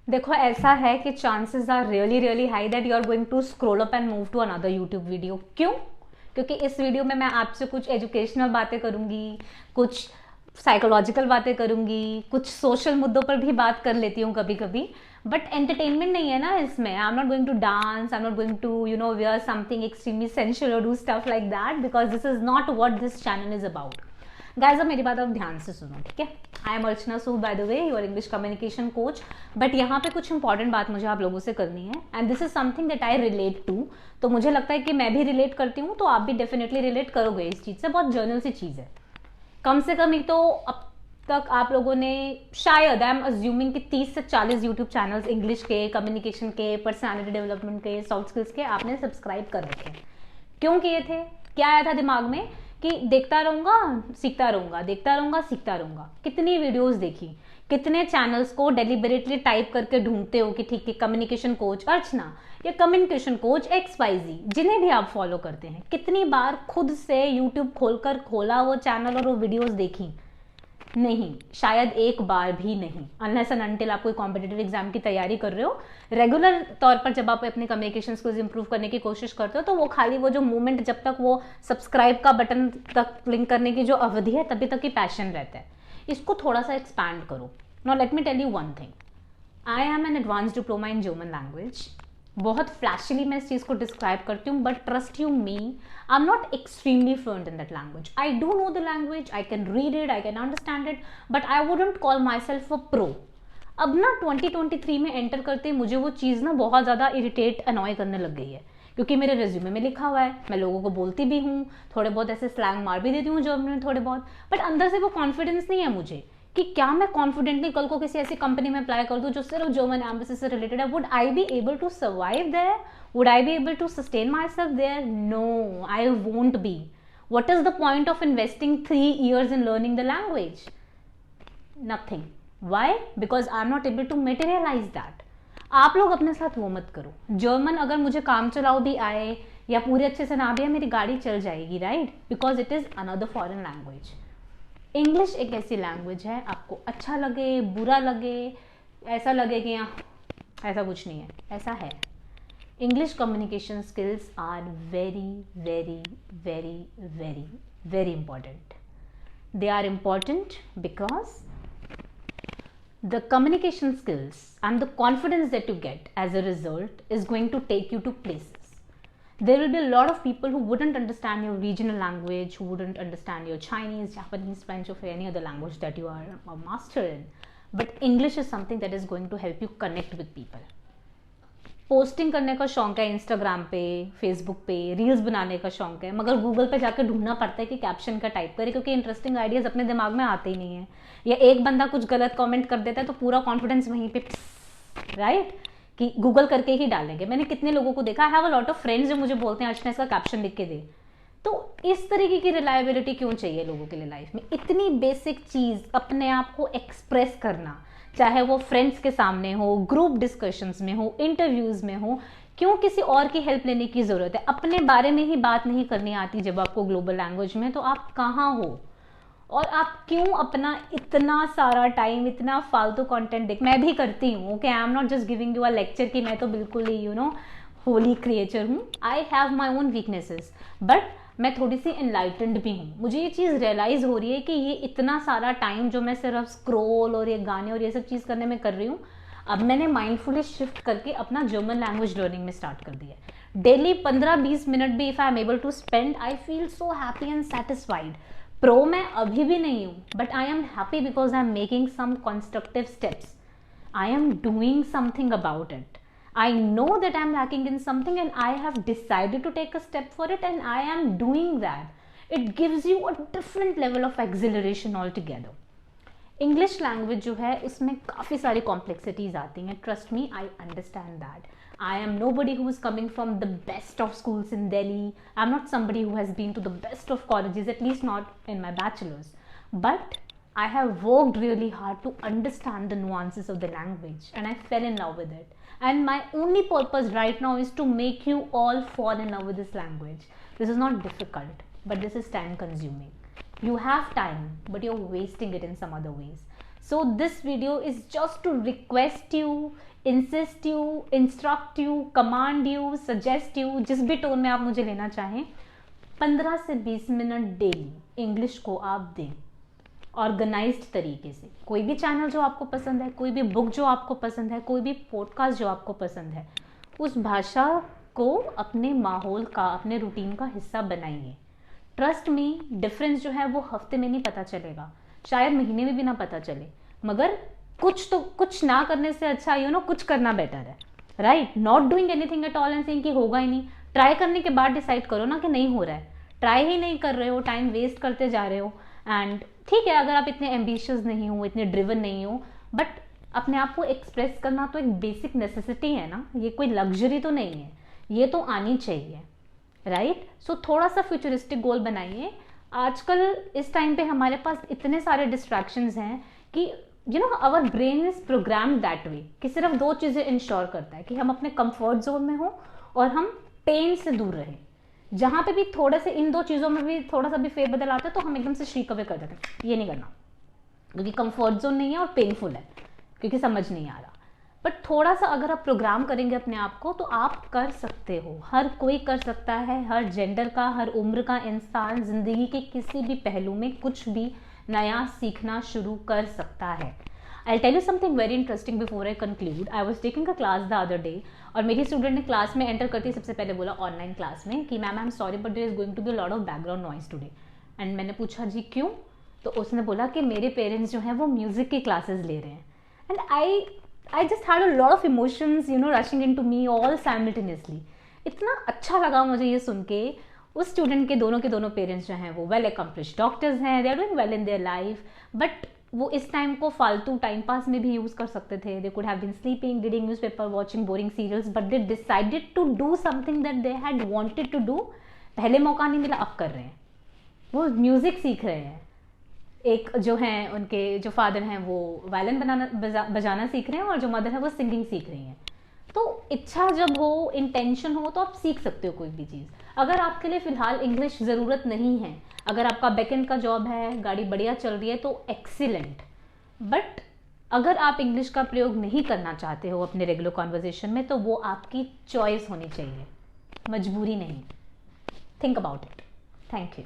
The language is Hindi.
देखो ऐसा है कि chances are really really high that you are going to scroll up and move to another YouTube video. क्यों? क्योंकि इस वीडियो में मैं आपसे कुछ एजुकेशनल बातें करूंगी, कुछ साइकोलॉजिकल बातें करूंगी, कुछ सोशल मुद्दों पर भी बात कर लेती हूँ कभी कभी, बट एंटरटेनमेंट नहीं है ना इसमें। I am not going to dance, I am not going to wear something extremely sensual और do stuff like that, because this is not what this channel is about. Guys अब मेरी बात आप ध्यान से सुनो, ठीक है? I am Archana Sood, by the way, your English communication coach. But यहाँ पे कुछ इंपॉर्टेंट बात मुझे आप लोगों से करनी है, and this is something that I relate to. तो मुझे लगता है कि मैं भी रिलेट करती हूँ, तो आप भी डेफिनेटली रिलेट करोगे इस चीज़ से। बहुत जर्नल सी चीज़ है, कम से कम एक तो अब तक आप लोगों ने शायद, आई एम अज्यूमिंग कि 30 से 40 यूट्यूब चैनल्स इंग्लिश के, कम्युनिकेशन के, पर्सनालिटी डेवलपमेंट के, सॉफ्ट स्किल्स के आपने सब्सक्राइब कर रखे हैं। क्यों किए थे? क्या आया था दिमाग में कि देखता रहूंगा सीखता रहूंगा, देखता रहूंगा सीखता रहूंगा। कितनी वीडियोस देखी, कितने चैनल्स को डेलिबरेटली टाइप करके ढूंढते हो कि ठीक है कम्युनिकेशन कोच अर्चना या कम्युनिकेशन कोच XYZ, जिन्हें भी आप फॉलो करते हैं, कितनी बार खुद से यूट्यूब खोलकर खोला वो चैनल और वो वीडियोस देखी? नहीं, शायद एक बार भी नहीं। अनलेस एंड अनटिल आप कोई कॉम्पिटिटिव एग्जाम की तैयारी कर रहे हो, रेगुलर तौर पर जब आप अपने कम्युनिकेशन स्किल्स इंप्रूव करने की कोशिश करते हो, तो वो खाली वो जो मूवमेंट, जब तक वो सब्सक्राइब का बटन तक क्लिक करने की जो अवधि है, तभी तक ही पैशन रहता है। इसको थोड़ा सा एक्सपैंड करो। Now let me tell you one thing, I am an advance diploma in German language. बहुत फ्लैशली मैं इस चीज़ को डिस्क्राइब करती हूँ, but trust you me, I am not extremely fluent in that language. I do know the language, I can read it, I can understand it, but I wouldn't call myself a pro. अब ना 2023 में एंटर करते मुझे वो चीज़ ना बहुत ज़्यादा इरिटेट, अनॉय करने लग गई है, क्योंकि मेरे रेज्यूमे में लिखा हुआ है, मैं लोगों को बोलती भी हूँ, थोड़े बहुत ऐसे स्लैंग मार भी देती हूँ जर्मन में थोड़े बहुत, बट अंदर से वो कॉन्फिडेंस नहीं है मुझे कि क्या मैं कॉन्फिडेंटली कल को किसी ऐसी कंपनी में अप्लाई कर दूं जो सिर्फ जर्मन एम्बेसी से रिलेटेड है। Would I be able to survive there? Would I be able to sustain myself there? No, I won't be. What is the point of investing 3 years in learning the language? Nothing. Why? Because I am not able to materialize that. आप लोग अपने साथ वो मत करो। जर्मन अगर मुझे काम चलाओ भी आए या पूरे अच्छे से ना भी आए, मेरी गाड़ी चल जाएगी, right? Because it is another foreign language. English एक ऐसी लैंग्वेज है, आपको अच्छा लगे, बुरा लगे, ऐसा लगे कि यहाँ ऐसा कुछ नहीं है, ऐसा है। English communication skills are very very very very very important. They are important because the communication skills and the confidence that you get as a result is going to take you to places. There will be a lot of people who wouldn't understand your regional language, who wouldn't understand your Chinese, Japanese, French, or any other language that you are a master in. But English is something that is going to help you connect with people. Posting करने का शौक है इंस्टाग्राम पे, फेसबुक पे, रील्स बनाने का शौक है, मगर गूगल पे जाकर ढूंढना पड़ता है कि कैप्शन का टाइप करे, क्योंकि इंटरेस्टिंग आइडियाज अपने दिमाग में आते ही नहीं है, या एक बंदा कुछ गलत कमेंट कर देता है तो पूरा कॉन्फिडेंस वहीं पे, राइट, कि गूगल करके ही डालेंगे। मैंने कितने लोगों को देखा, I have a lot of friends जो मुझे बोलते हैं अर्चना इसका कैप्शन लिख के दे। तो इस तरीके की रिलायबिलिटी क्यों चाहिए लोगों के लिए लाइफ में? इतनी बेसिक चीज़, अपने आप को एक्सप्रेस करना, चाहे वो फ्रेंड्स के सामने हो, ग्रुप डिस्कशंस में हो, इंटरव्यूज में हो, क्यों किसी और की हेल्प लेने की ज़रूरत है? अपने बारे में ही बात नहीं करनी आती जब आपको ग्लोबल लैंग्वेज में, तो आप कहाँ हो? और आप क्यों अपना इतना सारा टाइम इतना फालतू कंटेंट देख, मैं भी करती हूँ, okay, I am not just giving you a lecture कि मैं तो बिल्कुल ही होली क्रिएचर हूँ। I have my own weaknesses, but मैं थोड़ी सी एनलाइटेंड भी हूँ। मुझे ये चीज़ रियलाइज़ हो रही है कि ये इतना सारा टाइम जो मैं सिर्फ स्क्रोल और ये गाने और ये सब चीज़ करने में कर रही हूँ, अब मैंने माइंडफुली शिफ्ट करके अपना जर्मन लैंग्वेज लर्निंग में स्टार्ट कर दिया है। डेली 15-20 मिनट भी if I am able to spend, I feel so happy and satisfied. Pro मैं अभी भी नहीं हूँ, but I am happy because I am making some constructive steps, I am doing something about it. I know that I'm lacking in something and I have decided to take a step for it and I am doing that. It gives you a different level of exhilaration altogether. English language जो है इसमें काफ़ी सारी कॉम्प्लेक्सिटीज आती हैं, trust me, I understand that. I am nobody who is coming from the best of schools in Delhi, I am not somebody who has been to the best of colleges, at least not in my bachelor's, but I have worked really hard to understand the nuances of the language and I fell in love with it. And my only purpose right now is to make you all fall in love with this language. This is not difficult, but this is time consuming. You have time, but you're wasting it in some other ways. So this video is just to request you, insist you, instruct you, command you, suggest you, जिस भी टोन में आप मुझे लेना चाहें, 15 से 20 मिनट डेली इंग्लिश को आप दें ऑर्गेनाइज्ड तरीके से। कोई भी चैनल जो आपको पसंद है, कोई भी बुक जो आपको पसंद है, कोई भी पॉडकास्ट जो आपको पसंद है, उस भाषा को अपने माहौल का, अपने रूटीन का हिस्सा बनाइए। ट्रस्ट मी, डिफरेंस जो है वो हफ्ते में नहीं पता चलेगा, शायद महीने में भी ना पता चले, मगर कुछ ना करने से अच्छा कुछ करना बेटर है, right? Not doing anything at all and saying कि होगा ही नहीं। ट्राई करने के बाद डिसाइड करो ना कि नहीं हो रहा है। ट्राई ही नहीं कर रहे हो, टाइम वेस्ट करते जा रहे हो। एंड ठीक है, अगर आप इतने एम्बिशियस नहीं हो, इतने ड्रिवन नहीं हो, बट अपने आप को एक्सप्रेस करना तो एक बेसिक नेसेसिटी है ना, ये कोई लग्जरी तो नहीं है, ये तो आनी चाहिए, राइट? सो थोड़ा सा फ्यूचरिस्टिक गोल बनाइए। आजकल इस टाइम पे हमारे पास इतने सारे डिस्ट्रैक्शंस हैं कि our brain is programmed that way कि सिर्फ दो चीज़ें इंश्योर करता है कि हम अपने कंफर्ट जोन में हो और हम पेन से दूर रहें। जहाँ पे भी थोड़े से इन दो चीज़ों में भी थोड़ा सा भी फेरबदल आता है तो हम एकदम से श्रीक अवे कर देते हैं, ये नहीं करना क्योंकि कंफर्ट जोन नहीं है और पेनफुल है क्योंकि समझ नहीं आ रहा। बट थोड़ा सा अगर आप प्रोग्राम करेंगे अपने आप को तो आप कर सकते हो, हर कोई कर सकता है, हर जेंडर का, हर उम्र का इंसान ज़िंदगी के किसी भी पहलू में कुछ भी नया सीखना शुरू कर सकता है। I'll tell you something very interesting before I conclude. I was taking a class the other day और मेरी स्टूडेंट ने क्लास में एंटर करते ही सबसे पहले बोला ऑनलाइन क्लास में कि ma'am I am sorry but there is going to be a lot of background noise today. And मैंने पूछा जी क्यों? तो उसने बोला कि मेरे पेरेंट्स जो हैं वो म्यूज़िक की क्लासेस ले रहे हैं। And I just had a lot of emotions rushing into me all simultaneously. इतना अच्छा लगा मुझे ये सुन के। उस स्टूडेंट के दोनों पेरेंट्स जो हैं वो वेल अकम्प्लिश्ड डॉक्टर्स हैं, they are doing well in their life, but वो इस टाइम को फालतू टाइम पास में भी यूज़ कर सकते थे। They could have been sleeping, reading newspaper, watching boring serials, but they decided to do something that they had wanted to do. पहले मौका नहीं मिला, अब कर रहे हैं, वो म्यूज़िक सीख रहे हैं। एक जो हैं उनके जो फादर हैं वो वायलिन बजाना सीख रहे हैं और जो मदर है वो सिंगिंग सीख रही हैं। तो इच्छा जब हो, इंटेंशन हो, तो आप सीख सकते हो कोई भी चीज़। अगर आपके लिए फ़िलहाल इंग्लिश ज़रूरत नहीं है, अगर आपका बैकएंड का जॉब है, गाड़ी बढ़िया चल रही है तो एक्सीलेंट। बट अगर आप इंग्लिश का प्रयोग नहीं करना चाहते हो अपने रेगुलर कॉन्वर्जेशन में तो वो आपकी चॉइस होनी चाहिए, मजबूरी नहीं। Think about it. Thank you.